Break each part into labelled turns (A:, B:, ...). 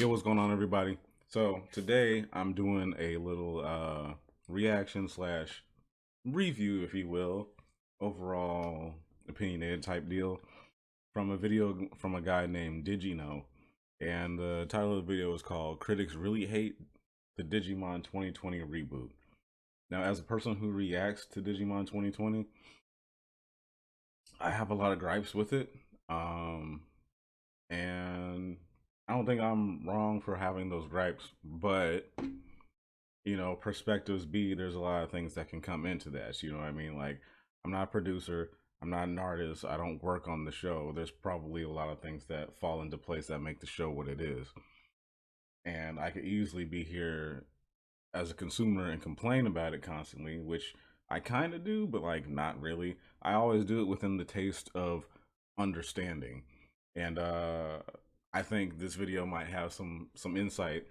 A: Yo, what's going on, everybody? So today I'm doing a little reaction slash review, if you will, overall opinionated type deal from a video from a guy named Digiknow, and the title of the video is called "Critics Really Hate the Digimon 2020 Reboot." Now, as a person who reacts to Digimon 2020, I have a lot of gripes with it, and I don't think I'm wrong for having those gripes, but you know, perspectives be there's a lot of things that can come into that. You know what I mean? Like, I'm not a producer, I'm not an artist, I don't work on the show. There's probably a lot of things that fall into place that make the show what it is. And I could easily be here as a consumer and complain about it constantly, which I kind of do, but like not really. I always do it within the taste of understanding. And I think this video might have some insight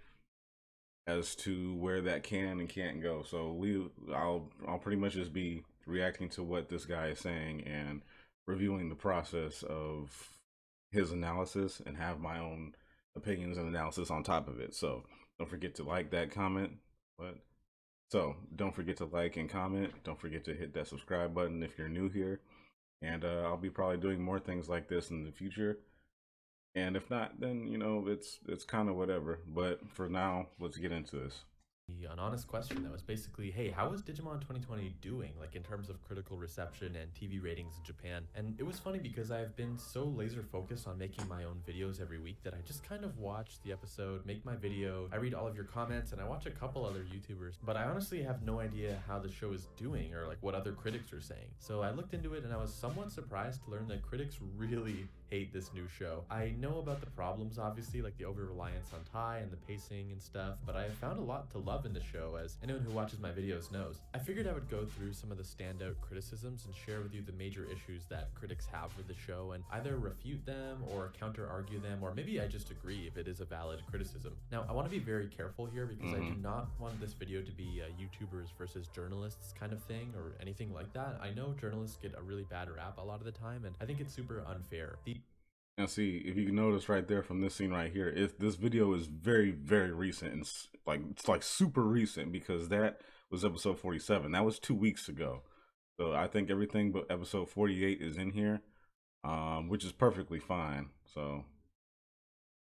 A: as to where that can and can't go. So I'll pretty much just be reacting to what this guy is saying and reviewing the process of his analysis and have my own opinions and analysis on top of it. So don't forget to like that comment. Don't forget to like and comment. Don't forget to hit that subscribe button if you're new here. And I'll be probably doing more things like this in the future. And if not, then you know it's kind of whatever. But for now, let's get into this.
B: An honest question that was basically, hey, how is Digimon 2020 doing, like in terms of critical reception and TV ratings in Japan? And it was funny because I've been so laser focused on making my own videos every week that I just kind of watch the episode, make my video, I read all of your comments, and I watch a couple other YouTubers, but I honestly have no idea how the show is doing or like what other critics are saying. So I looked into it and I was somewhat surprised to learn that critics really hate this new show. I know about the problems, obviously, like the over-reliance on Tai and the pacing and stuff, but I have found a lot to love in the show, as anyone who watches my videos knows. I figured I would go through some of the standout criticisms and share with you the major issues that critics have with the show and either refute them or counter-argue them, or maybe I just agree if it is a valid criticism. Now, I want to be very careful here because I do not want this video to be a YouTubers versus journalists kind of thing or anything like that. I know journalists get a really bad rap a lot of the time, and I think it's super unfair.
A: Now, see, if you can notice right there from this scene right here, this video is very, very recent. And it's like super recent because that was episode 47. That was 2 weeks ago. So I think everything but episode 48 is in here, which is perfectly fine. So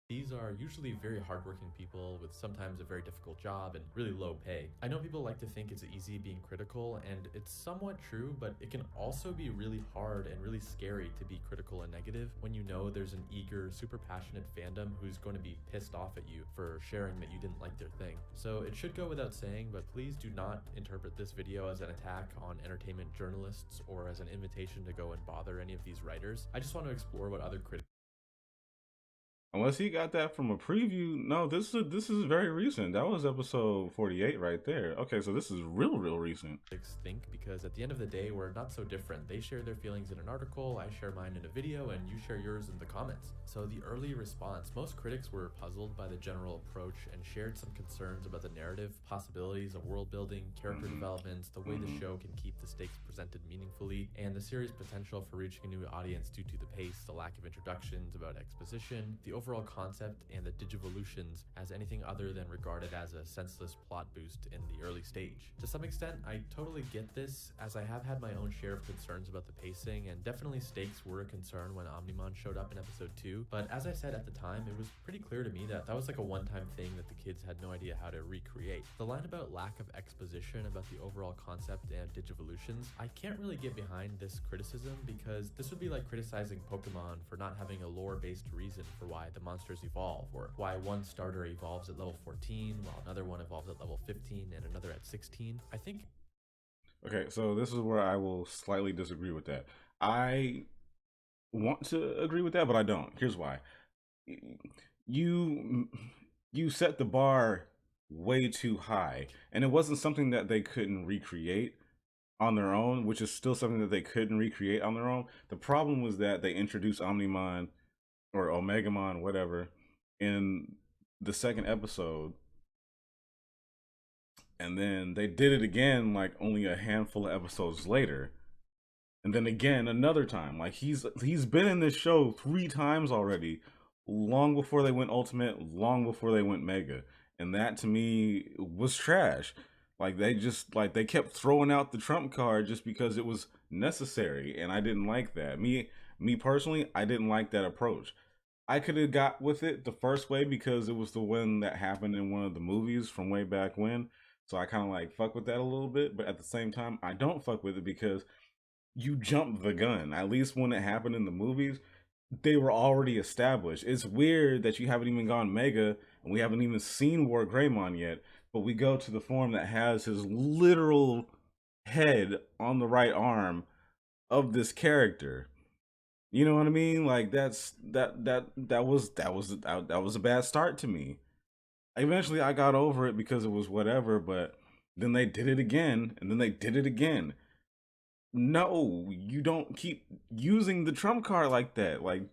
B: these are usually very hardworking people with sometimes a very difficult job and really low pay. I know people like to think it's easy being critical, and it's somewhat true, but it can also be really hard and really scary to be critical and negative when you know there's an eager, super passionate fandom who's going to be pissed off at you for sharing that you didn't like their thing. So it should go without saying, but please do not interpret this video as an attack on entertainment journalists or as an invitation to go and bother any of these writers. I just want to explore what other critics
A: unless he got that from a preview, no, this is very recent. That was episode 48 right there. Okay, so this is real recent.
B: think, because at the end of the day, we're not so different. They share their feelings in an article, I share mine in a video, and you share yours in the comments. So the early response, most critics were puzzled by the general approach and shared some concerns about the narrative, possibilities of world building, character developments, the way the show can keep the stakes presented meaningfully, and the series' potential for reaching a new audience due to the pace, the lack of introductions about exposition, the overall concept, and the digivolutions as anything other than regarded as a senseless plot boost in the early stage. To some extent, I totally get this, as I have had my own share of concerns about the pacing, and definitely stakes were a concern when Omnimon showed up in episode 2, but as I said at the time, it was pretty clear to me that that was like a one-time thing that the kids had no idea how to recreate. The line about lack of exposition about the overall concept and digivolutions, I can't really get behind this criticism because this would be like criticizing Pokemon for not having a lore-based reason for why the monsters evolve, or why one starter evolves at level 14 while another one evolves at level 15 and another at 16. I think...
A: Okay, so this is where I will slightly disagree with that. I want to agree with that, but I don't. Here's why. You set the bar way too high, and it wasn't something that they couldn't recreate on their own, which is still something that they couldn't recreate on their own. The problem was that they introduced Omnimon or Omegamon, whatever, in the second episode, and then they did it again like only a handful of episodes later, and then again another time. Like he's been in this show 3 times already. long before they went Ultimate, long before they went Mega. And that to me was trash. Like they kept throwing out the trump card just because it was necessary, and I didn't like that. Me personally, I didn't like that approach. I could have got with it the first way because it was the one that happened in one of the movies from way back when. So I kind of like fuck with that a little bit, but at the same time, I don't fuck with it because you jumped the gun. At least when it happened in the movies, they were already established. It's weird that you haven't even gone Mega and we haven't even seen War Greymon yet, but we go to the form that has his literal head on the right arm of this character. You know what I mean? Like that was a bad start to me. Eventually I got over it because it was whatever, but then they did it again and then they did it again. No, you don't keep using the trump card like that. Like,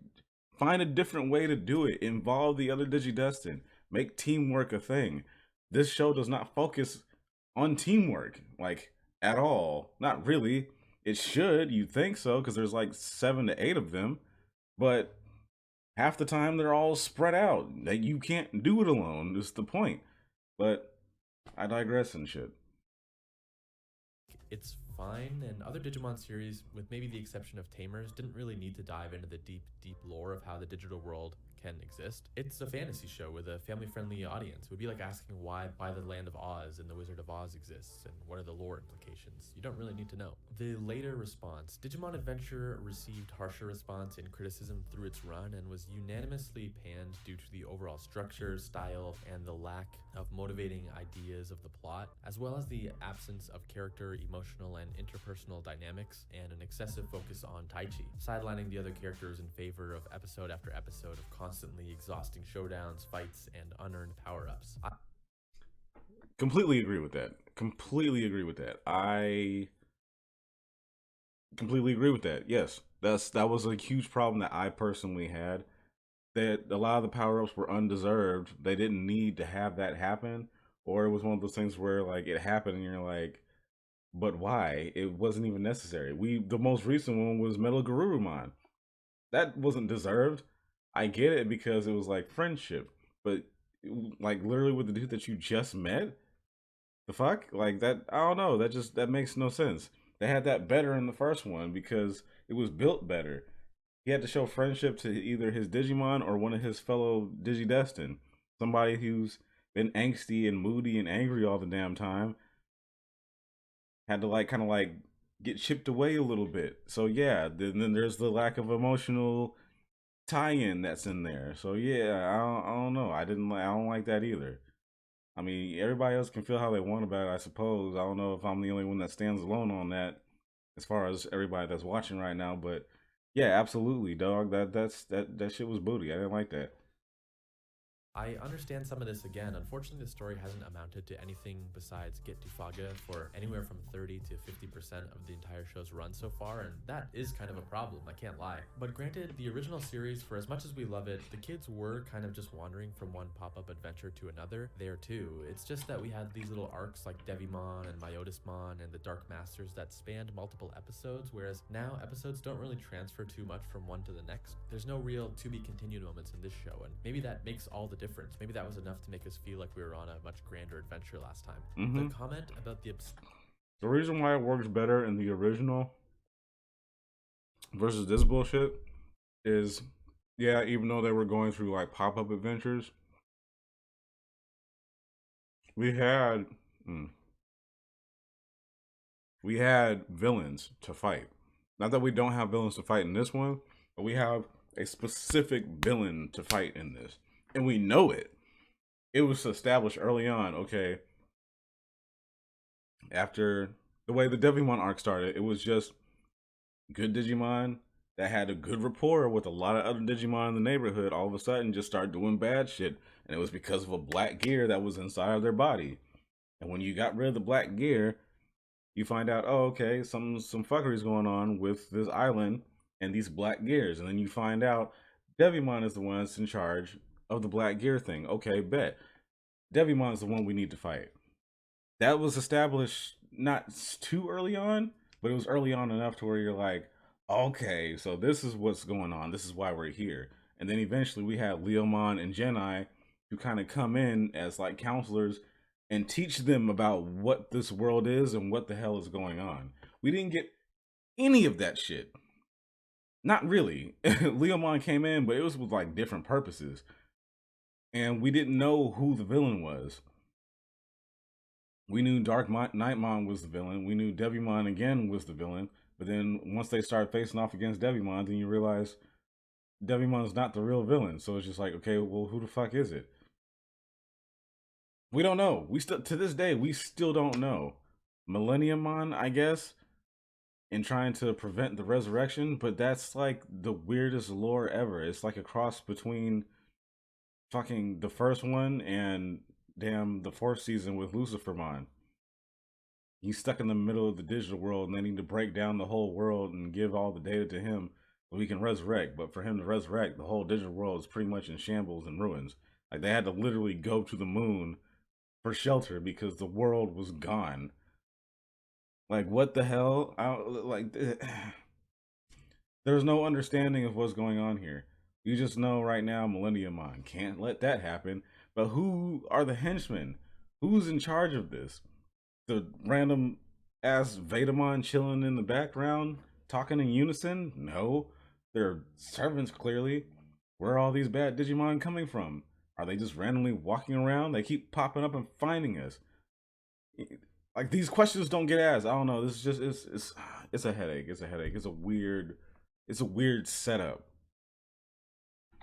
A: find a different way to do it. Involve the other Digidestin. Make teamwork a thing. This show does not focus on teamwork, like, at all. Not really. It should, you think so, because there's like 7 to 8 of them. But half the time they're all spread out. Like, you can't do it alone, is the point. But I digress and shit.
B: It's fine, and other Digimon series, with maybe the exception of Tamers, didn't really need to dive into the deep lore of how the digital world can exist. It's a fantasy show with a family-friendly audience. It would be like asking why the Land of Oz and the Wizard of Oz exists, and what are the lore implications. You don't really need to know. The later response. Digimon Adventure received harsher response and criticism through its run, and was unanimously panned due to the overall structure, style, and the lack of motivating ideas of the plot, as well as the absence of character, emotional, and interpersonal dynamics, and an excessive focus on Taichi, sidelining the other characters in favor of episode after episode of constantly exhausting showdowns, fights, and unearned power-ups.
A: Completely agree with that. Completely agree with that. I completely agree with that. Yes, that was a huge problem that I personally had. That a lot of the power ups were undeserved. They didn't need to have that happen, or it was one of those things where like it happened and you're like, but why? It wasn't even necessary. The most recent one was Metal Garurumon. That wasn't deserved. I get it because it was like friendship, but like literally with the dude that you just met, the fuck, like that. I don't know. That makes no sense. They had that better in the first one because it was built better. He had to show friendship to either his Digimon or one of his fellow Digidestin. Somebody who's been angsty and moody and angry all the damn time had to like kind of like get chipped away a little bit. So yeah, then there's the lack of emotional tie-in that's in there. So yeah, I don't know. I don't like that either. I mean, everybody else can feel how they want about it, I suppose. I don't know if I'm the only one that stands alone on that, as far as everybody that's watching right now. But yeah, absolutely, dog. That shit was booty. I didn't like that.
B: I understand some of this again. Unfortunately, the story hasn't amounted to anything besides Get to Faga for anywhere from 30 to 50% of the entire show's run so far, and that is kind of a problem, I can't lie. But granted, the original series, for as much as we love it, the kids were kind of just wandering from one pop-up adventure to another there too. It's just that we had these little arcs like Devimon and Myotismon and the Dark Masters that spanned multiple episodes, whereas now episodes don't really transfer too much from one to the next. There's no real to-be-continued moments in this show, and maybe that makes all the difference. Maybe that was enough to make us feel like we were on a much grander adventure last time. The comment about
A: the reason why it works better in the original versus this bullshit is, yeah, even though they were going through like pop-up adventures, we had villains to fight. Not that we don't have villains to fight in this one, but we have a specific villain to fight in this. And we know it. It was established early on, okay. After the way the Devimon arc started, it was just good Digimon that had a good rapport with a lot of other Digimon in the neighborhood all of a sudden just start doing bad shit. And it was because of a black gear that was inside of their body. And when you got rid of the black gear, you find out, oh, okay, some fuckery's going on with this island and these black gears. And then you find out Devimon is the one that's in charge of the black gear thing. Okay, bet. Devimon is the one we need to fight. That was established not too early on, but it was early on enough to where you're like, okay, so this is what's going on. This is why we're here. And then eventually we had Leomon and Genai who kind of come in as like counselors and teach them about what this world is and what the hell is going on. We didn't get any of that shit. Not really. Leomon came in, but it was with like different purposes. And we didn't know who the villain was. We knew Dark Nightmon was the villain. We knew Devimon again was the villain. But then once they started facing off against Devimon, then you realize Devimon's not the real villain. So it's just like, okay, well, who the fuck is it? We don't know. We still, to this day, we still don't know. Millenniummon, I guess, in trying to prevent the resurrection, but that's like the weirdest lore ever. It's like a cross between fucking the first one and damn the fourth season with Lucifermon. He's stuck in the middle of the digital world and they need to break down the whole world and give all the data to him so he can resurrect. But for him to resurrect, the whole digital world is pretty much in shambles and ruins. Like they had to literally go to the moon for shelter because the world was gone. Like what the hell? There's no understanding of what's going on here. You just know right now Millenniummon can't let that happen. But who are the henchmen? Who's in charge of this? The random ass Vetamon chilling in the background, talking in unison? No. They're servants, clearly. Where are all these bad Digimon coming from? Are they just randomly walking around? They keep popping up and finding us. Like these questions don't get asked. I don't know. This is just it's a headache. It's a headache. It's a weird setup.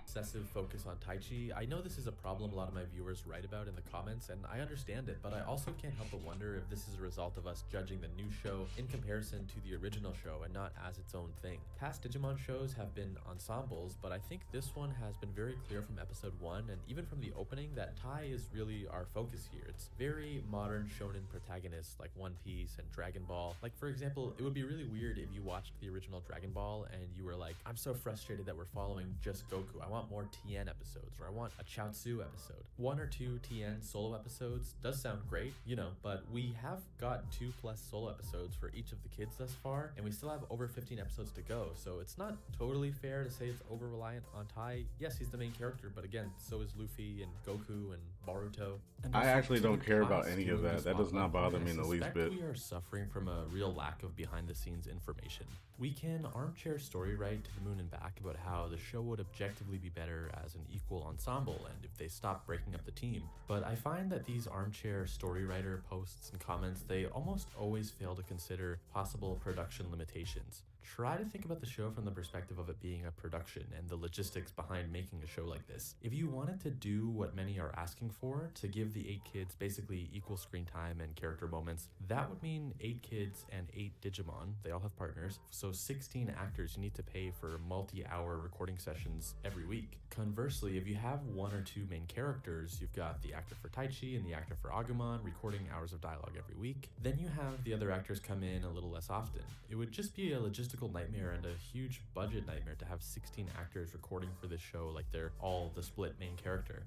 B: Excessive focus on Taichi. I know this is a problem a lot of my viewers write about in the comments, and I understand it, but I also can't help but wonder if this is a result of us judging the new show in comparison to the original show and not as its own thing. Past Digimon shows have been ensembles, but I think this one has been very clear from episode 1 and even from the opening that Tai is really our focus here. It's very modern shonen protagonists like One Piece and Dragon Ball. Like for example, it would be really weird if you watched the original Dragon Ball and you were like, I'm so frustrated that we're following just Goku. I want more Tien episodes, or I want a Chaozu episode. 1 or 2 Tien solo episodes does sound great, you know, but we have got 2+ solo episodes for each of the kids thus far, and we still have over 15 episodes to go, so it's not totally fair to say it's over-reliant on Tai. Yes, he's the main character, but again, so is Luffy and Goku and Boruto. And
A: I actually don't care about any of that. That does not bother me in the least bit.
B: We are suffering from a real lack of behind-the-scenes information. We can armchair story write to the moon and back about how the show would objectively be better as an equal ensemble and if they stop breaking up the team, but I find that these armchair story writer posts and comments, they almost always fail to consider possible production limitations. Try to think about the show from the perspective of it being a production and the logistics behind making a show like this. If you wanted to do what many are asking for, to give the 8 kids basically equal screen time and character moments, that would mean 8 kids and 8 Digimon. They all have partners, so 16 actors you need to pay for multi-hour recording sessions every week. Conversely, if you have 1 or 2 main characters, you've got the actor for Taichi and the actor for Agumon recording hours of dialogue every week, then you have the other actors come in a little less often. It would just be a logistical nightmare and a huge budget nightmare to have 16 actors recording for this show like they're all the split main character.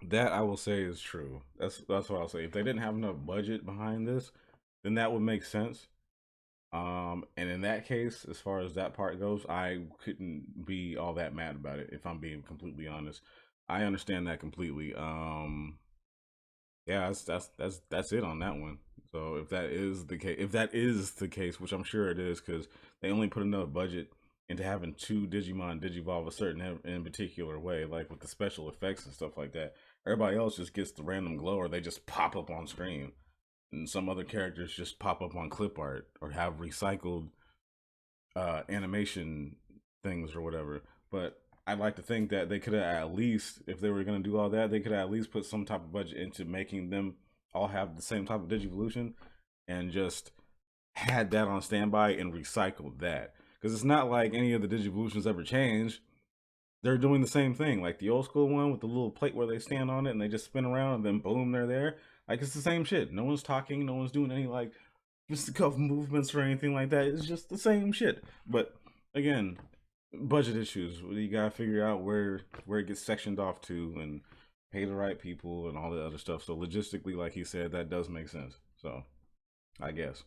A: That I will say is true. That's what I'll say. If they didn't have enough budget behind this, then that would make sense. And in that case, as far as that part goes, I couldn't be all that mad about it, if I'm being completely honest. I understand that completely. Yeah, that's it on that one. So if that is the case, which I'm sure it is, because they only put enough budget into having 2 Digimon digivolve a certain in particular way, like with the special effects and stuff like that. Everybody else just gets the random glow, or they just pop up on screen, and some other characters just pop up on clip art or have recycled animation things or whatever. But I'd like to think that they could have at least, if they were going to do all that, they could have at least put some type of budget into making them all have the same type of Digivolution and just had that on standby and recycled that. Because it's not like any of the Digivolutions ever changed. They're doing the same thing. Like the old school one with the little plate where they stand on it and they just spin around and then boom, they're there. Like it's the same shit. No one's talking. No one's doing any like fisticuff movements or anything like that. It's just the same shit. But again, budget issues. You gotta figure out where it gets sectioned off to and pay the right people and all the other stuff. So logistically, like he said, that does make sense. So I guess.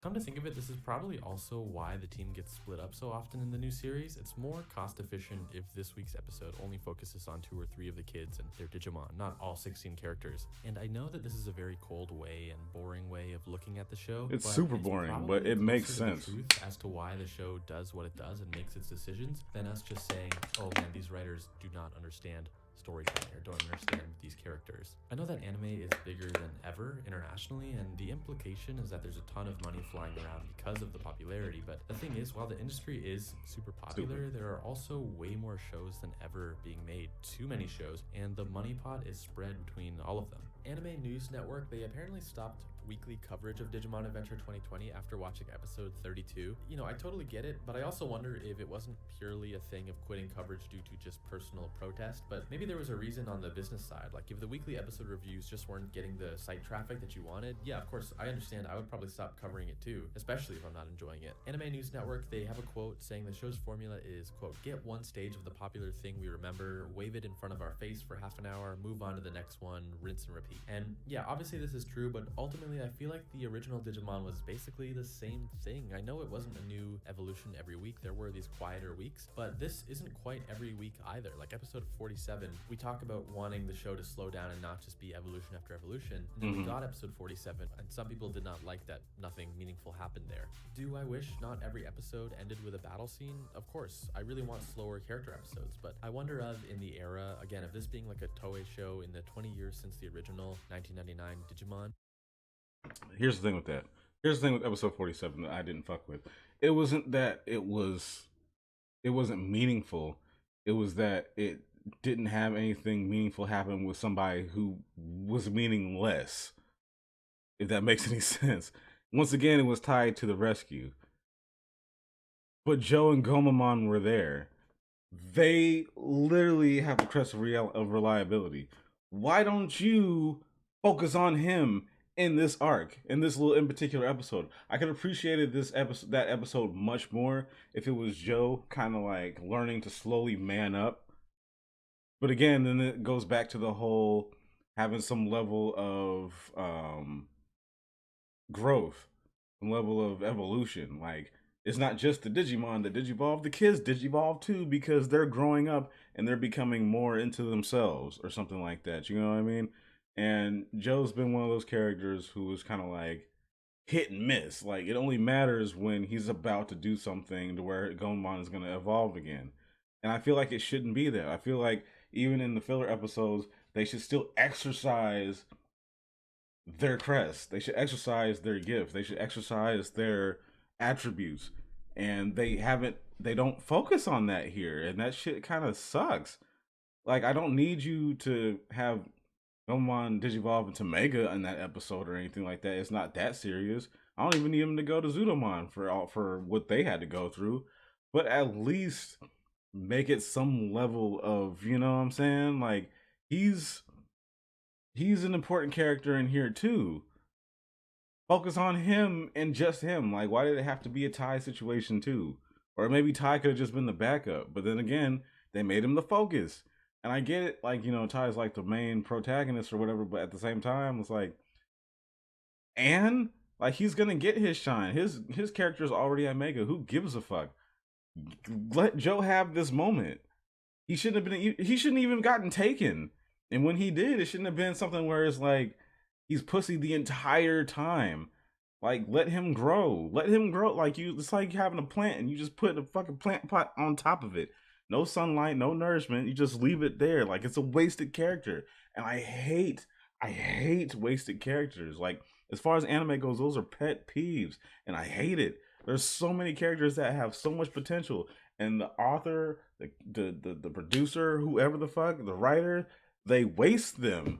B: Come to think of it, this is probably also why the team gets split up so often in the new series. It's more cost efficient if this week's episode only focuses on 2 or 3 of the kids and their Digimon, not all 16 characters. And I know that this is a very cold way and boring way of looking at the show.
A: It's super boring, but it makes sense.
B: The truth as to why the show does what it does and makes its decisions than us just saying, oh man, these writers do not understand storytelling or don't understand these characters. I know that anime is bigger than ever internationally, and the implication is that there's a ton of money flying around because of the popularity, but the thing is, while the industry is super popular, there are also way more shows than ever being made, too many shows, and the money pot is spread between all of them. Anime News Network, they apparently stopped weekly coverage of Digimon Adventure 2020 after watching episode 32. You know, I totally get it, but I also wonder if it wasn't purely a thing of quitting coverage due to just personal protest, but maybe there was a reason on the business side. Like if the weekly episode reviews just weren't getting the site traffic that you wanted, yeah, of course, I understand. I would probably stop covering it too, especially if I'm not enjoying it. Anime News Network, they have a quote saying the show's formula is, quote, get one stage of the popular thing we remember, wave it in front of our face for half an hour, move on to the next one, rinse and repeat. And yeah, obviously this is true, but ultimately I feel like the original Digimon was basically the same thing. I know it wasn't a new evolution every week. There were these quieter weeks, but this isn't quite every week either. Like episode 47, we talk about wanting the show to slow down and not just be evolution after evolution. And then we got episode 47, and some people did not like that nothing meaningful happened there. Do I wish not every episode ended with a battle scene? Of course, I really want slower character episodes, but I wonder of in the era, again, of this being like a Toei show in the 20 years since the original 1999 Digimon.
A: Here's the thing with that. Here's the thing with episode 47 that I didn't fuck with. It wasn't that it wasn't meaningful. It was that it didn't have anything meaningful happen with somebody who was meaningless. If that makes any sense. Once again, it was tied to the rescue. But Joe and Gomamon were there. They literally have the crest of reliability. Why don't you focus on him in this arc, in this little in particular episode? I could have appreciated that episode much more if it was Joe kind of like learning to slowly man up. But again, then it goes back to the whole having some level of growth, some level of evolution. Like, it's not just the Digimon that digivolve, the kids digivolve too, because they're growing up and they're becoming more into themselves or something like that. You know what I mean? And Joe's been one of those characters who is kind of like hit and miss. Like, it only matters when he's about to do something to where Gomamon is going to evolve again. And I feel like it shouldn't be that. I feel like even in the filler episodes, they should still exercise their crest. They should exercise their gift. They should exercise their attributes. And they don't focus on that here. And that shit kind of sucks. Like, I don't need you to have Gomamon digivolve into Mega in that episode or anything like that. It's not that serious. I don't even need him to go to Zudomon for what they had to go through. But at least make it some level of, you know what I'm saying? Like, he's an important character in here too. Focus on him and just him. Like, why did it have to be a Tai situation too? Or maybe Tai could have just been the backup. But then again, they made him the focus. And I get it, like, you know, Tai's like the main protagonist or whatever, but at the same time, it's like, and like, he's gonna get his shine. His character's already at Mega. Who gives a fuck? Let Joe have this moment. He shouldn't even gotten taken. And when he did, it shouldn't have been something where it's like he's pussy the entire time. Like, let him grow. Let him grow. Like, it's like having a plant and you just put a fucking plant pot on top of it. No sunlight, no nourishment. You just leave it there. Like, it's a wasted character. And I hate wasted characters. Like, as far as anime goes, those are pet peeves. And I hate it. There's so many characters that have so much potential. And the author, the producer, whoever the fuck, the writer, they waste them.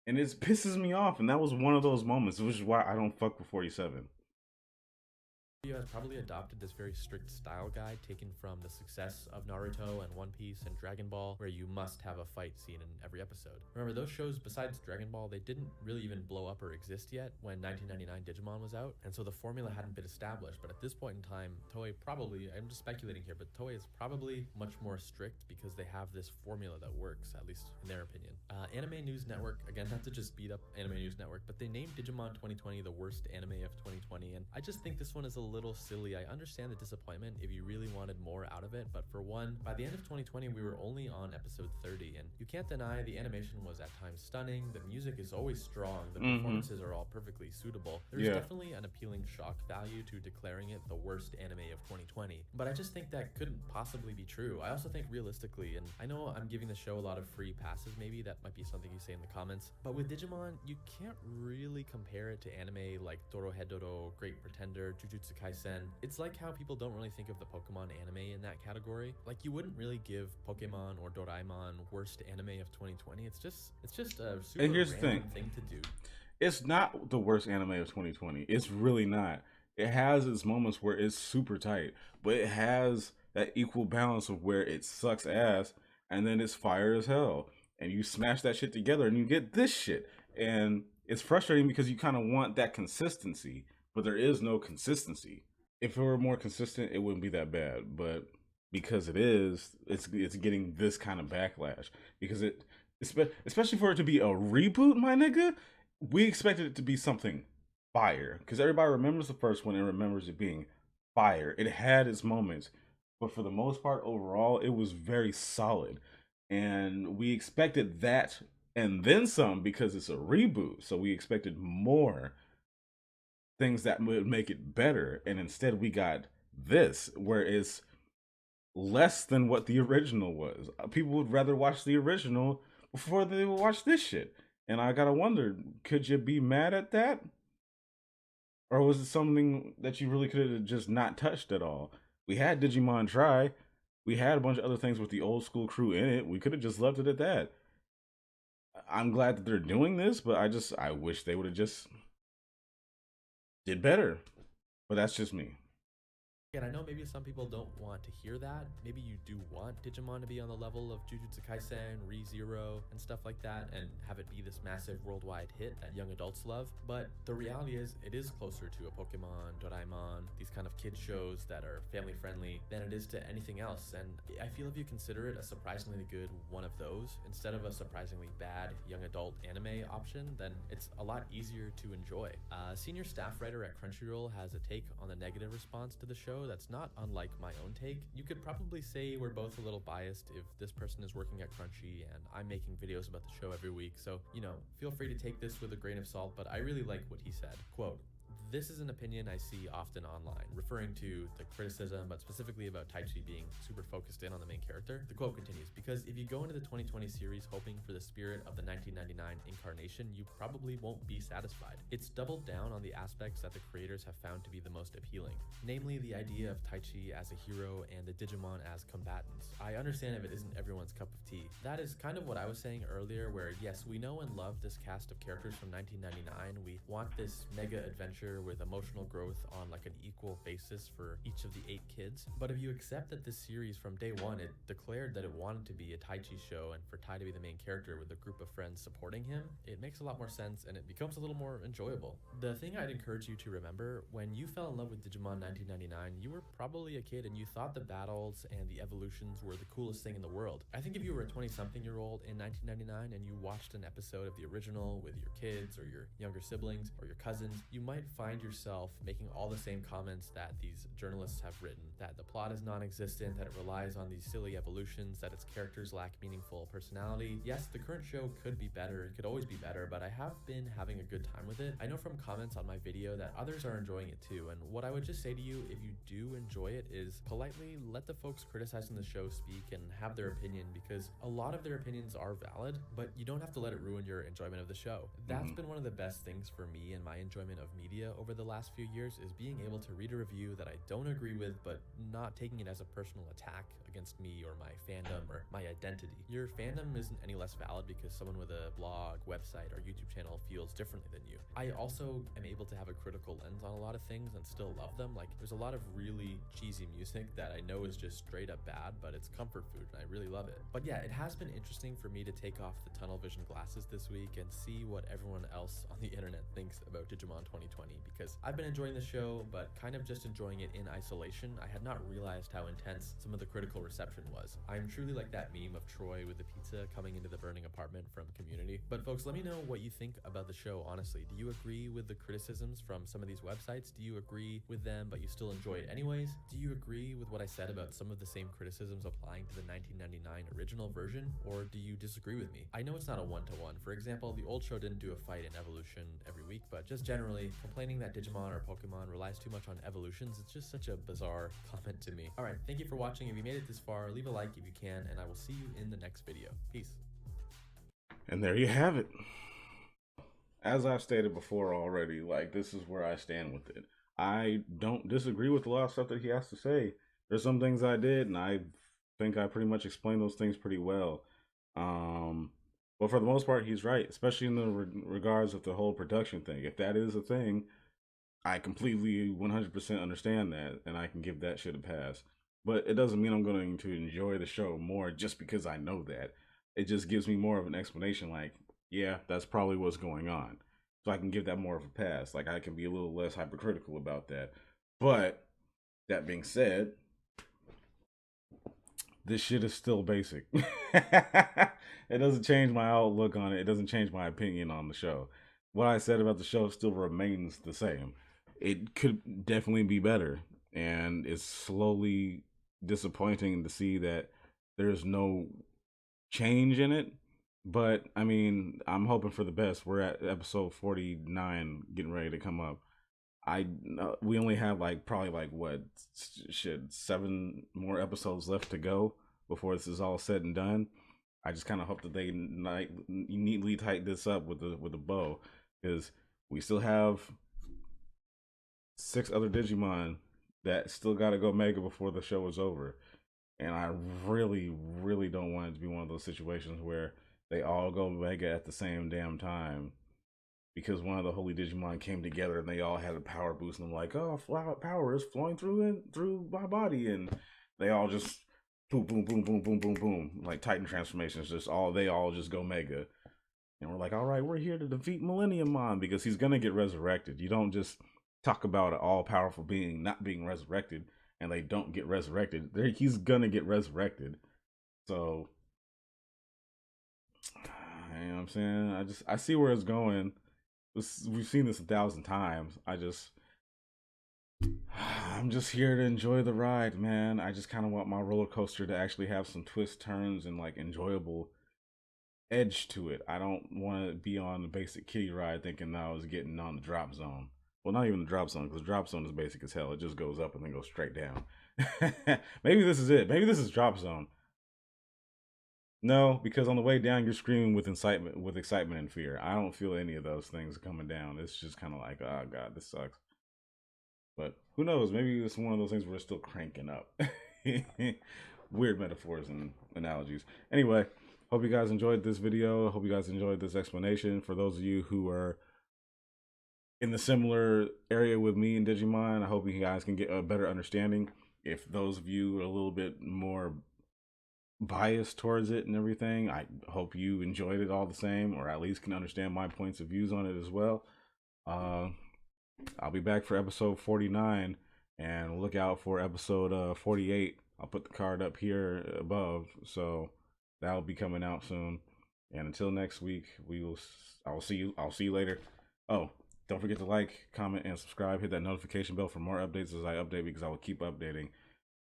A: And it pisses me off. And that was one of those moments, which is why I don't fuck with 47.
B: Studio has probably adopted this very strict style guide taken from the success of Naruto and One Piece and Dragon Ball, where you must have a fight scene in every episode. Remember, those shows, besides Dragon Ball, they didn't really even blow up or exist yet when 1999 Digimon was out, and so the formula hadn't been established. But at this point in time, Toei probably, I'm just speculating here, but Toei is probably much more strict because they have this formula that works, at least in their opinion. Anime News Network, again, not to just beat up Anime News Network, but they named Digimon 2020 the worst anime of 2020, and I just think this one is a little silly. I understand the disappointment if you really wanted more out of it, but for one, by the end of 2020 we were only on episode 30, and you can't deny the animation was at times stunning, the music is always strong, the performances are all perfectly suitable. There's definitely an appealing shock value to declaring it the worst anime of 2020, but I just think that couldn't possibly be true. I also think realistically, and I know I'm giving the show a lot of free passes, maybe that might be something you say in the comments, but with Digimon you can't really compare it to anime like Dorohedoro, Great Pretender, Jujutsu Kaisen. It's like how people don't really think of the Pokemon anime in that category. Like, you wouldn't really give Pokemon or Doraemon worst anime of 2020. It's just a super random thing to do.
A: It's not the worst anime of 2020. It's really not. It has its moments where it's super tight, but it has that equal balance of where it sucks ass and then it's fire as hell. And you smash that shit together and you get this shit. And it's frustrating because you kind of want that consistency, but there is no consistency. If it were more consistent, it wouldn't be that bad. But because it is, it's getting this kind of backlash. Because it, especially for it to be a reboot, my nigga, we expected it to be something fire. Because everybody remembers the first one and remembers it being fire. It had its moments, but for the most part, overall, it was very solid. And we expected that and then some because it's a reboot. So we expected more things that would make it better, and instead we got this where it's less than what the original was. People would rather watch the original before they would watch this shit, and I gotta wonder, could you be mad at that, or was it something that you really could have just not touched at all? We had Digimon Try, we had a bunch of other things with the old school crew in it. We could have just left it at that. I'm glad that they're doing this, but I wish they would have just did better, but that's just me.
B: And I know maybe some people don't want to hear that. Maybe you do want Digimon to be on the level of Jujutsu Kaisen, ReZero, and stuff like that, and have it be this massive worldwide hit that young adults love. But the reality is, it is closer to a Pokemon, Doraemon, these kind of kid shows that are family friendly than it is to anything else. And I feel if you consider it a surprisingly good one of those, instead of a surprisingly bad young adult anime option, then it's a lot easier to enjoy. Senior staff writer at Crunchyroll has a take on the negative response to the show that's not unlike my own take. You could probably say we're both a little biased if this person is working at Crunchy and I'm making videos about the show every week, so, you know, feel free to take this with a grain of salt, but I really like what he said. Quote, "This is an opinion I see often online," referring to the criticism, but specifically about Taichi being super focused in on the main character. The quote continues, "Because if you go into the 2020 series hoping for the spirit of the 1999 incarnation, you probably won't be satisfied. It's doubled down on the aspects that the creators have found to be the most appealing, namely the idea of Taichi as a hero and the Digimon as combatants. I understand if it isn't everyone's cup of tea." That is kind of what I was saying earlier, where yes, we know and love this cast of characters from 1999. We want this mega adventure with emotional growth on like an equal basis for each of the 8 kids. But if you accept that this series from day one, it declared that it wanted to be a Taichi show and for Tai to be the main character with a group of friends supporting him, it makes a lot more sense and it becomes a little more enjoyable. The thing I'd encourage you to remember, when you fell in love with Digimon 1999, you were probably a kid and you thought the battles and the evolutions were the coolest thing in the world. I think if you were a 20-something-year-old in 1999 and you watched an episode of the original with your kids or your younger siblings or your cousins, you might find yourself making all the same comments that these journalists have written, that the plot is non-existent, that it relies on these silly evolutions, that its characters lack meaningful personality. Yes, the current show could be better, it could always be better, but I have been having a good time with it. I know from comments on my video that others are enjoying it too, and what I would just say to you, if you do enjoy it, is politely let the folks criticizing the show speak and have their opinion, because a lot of their opinions are valid, but you don't have to let it ruin your enjoyment of the show. That's been one of the best things for me and my enjoyment of media mania over the last few years is being able to read a review that I don't agree with, but not taking it as a personal attack against me or my fandom or my identity. Your fandom isn't any less valid because someone with a blog, website, or YouTube channel feels differently than you. I also am able to have a critical lens on a lot of things and still love them. Like, there's a lot of really cheesy music that I know is just straight up bad, but it's comfort food and I really love it. But yeah, it has been interesting for me to take off the tunnel vision glasses this week and see what everyone else on the internet thinks about Digimon 2020, because I've been enjoying the show, but kind of just enjoying it in isolation. I had not realized how intense some of the critical reception was. I'm truly like that meme of Troy with the pizza coming into the burning apartment from Community. But folks, let me know what you think about the show, honestly. Do you agree with the criticisms from some of these websites? Do you agree with them, but you still enjoy it anyways? Do you agree with what I said about some of the same criticisms applying to the 1999 original version, or do you disagree with me? I know it's not a one-to-one. For example, the old show didn't do a fight in evolution every week, but just generally, complaining that Digimon or Pokemon relies too much on evolutions, it's just such a bizarre comment to me. Alright, thank you for watching. If you made it this far, leave a like if you can, and I will see you in the next video. Peace.
A: And there you have it. As I've stated before already, like, this is where I stand with it. I don't disagree with a lot of stuff that he has to say. There's some things I did, and I think I pretty much explained those things pretty well. But for the most part, he's right, especially in the regards of the whole production thing. If that is a thing, I completely 100% understand that, and I can give that shit a pass. But it doesn't mean I'm going to enjoy the show more just because I know that. It just gives me more of an explanation, like, yeah, that's probably what's going on. So I can give that more of a pass. Like, I can be a little less hypercritical about that. But that being said, this shit is still basic. It doesn't change my outlook on it. It doesn't change my opinion on the show. What I said about the show still remains the same. It could definitely be better. And it's slowly disappointing to see that there's no change in it. But, I mean, I'm hoping for the best. We're at episode 49 getting ready to come up. We only have probably what 7 more episodes left to go before this is all said and done. I just kind of hope that they neatly tighten this up with a bow, because we still have 6 other Digimon that still got to go Mega before the show is over, and I really, really don't want it to be one of those situations where they all go Mega at the same damn time, because one of the Holy Digimon came together and they all had a power boost, and I'm like, oh, power is flowing through my body, and they all just boom, boom, boom, boom, boom, boom, boom, like Titan transformations. They all just go Mega, and we're like, all right, we're here to defeat Millenniummon, because he's gonna get resurrected. You don't just talk about an all-powerful being not being resurrected and they don't get resurrected. He's gonna get resurrected. So, you know what I'm saying? I see where it's going. We've seen this 1,000 times. I'm just here to enjoy the ride, man. I just kind of want my roller coaster to actually have some twists, turns, and enjoyable edge to it. I don't want to be on the basic kiddie ride thinking I was getting on the drop zone. Well, not even the drop zone, because the drop zone is basic as hell. It just goes up and then goes straight down. Maybe this is it. Maybe this is drop zone. No, because on the way down, you're screaming with excitement and fear. I don't feel any of those things coming down. It's just kind of like, oh god, this sucks. But who knows? Maybe it's one of those things where it's still cranking up. Weird metaphors and analogies. Anyway, hope you guys enjoyed this video. Hope you guys enjoyed this explanation. For those of you who are in the similar area with me and Digimon, I hope you guys can get a better understanding. If those of you are a little bit more biased towards it and everything, I hope you enjoyed it all the same, or at least can understand my points of views on it as well. I'll be back for episode 49, and look out for episode 48. I'll put the card up here above, so that'll be coming out soon. And until next week, I'll see you later. Oh, don't forget to like, comment, and subscribe. Hit that notification bell for more updates as I update, because I will keep updating.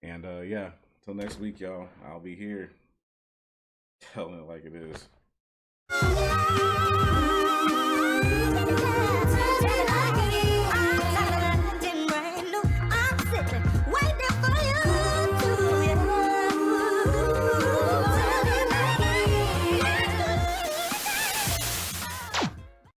A: And yeah, till next week, y'all. I'll be here telling it like it is.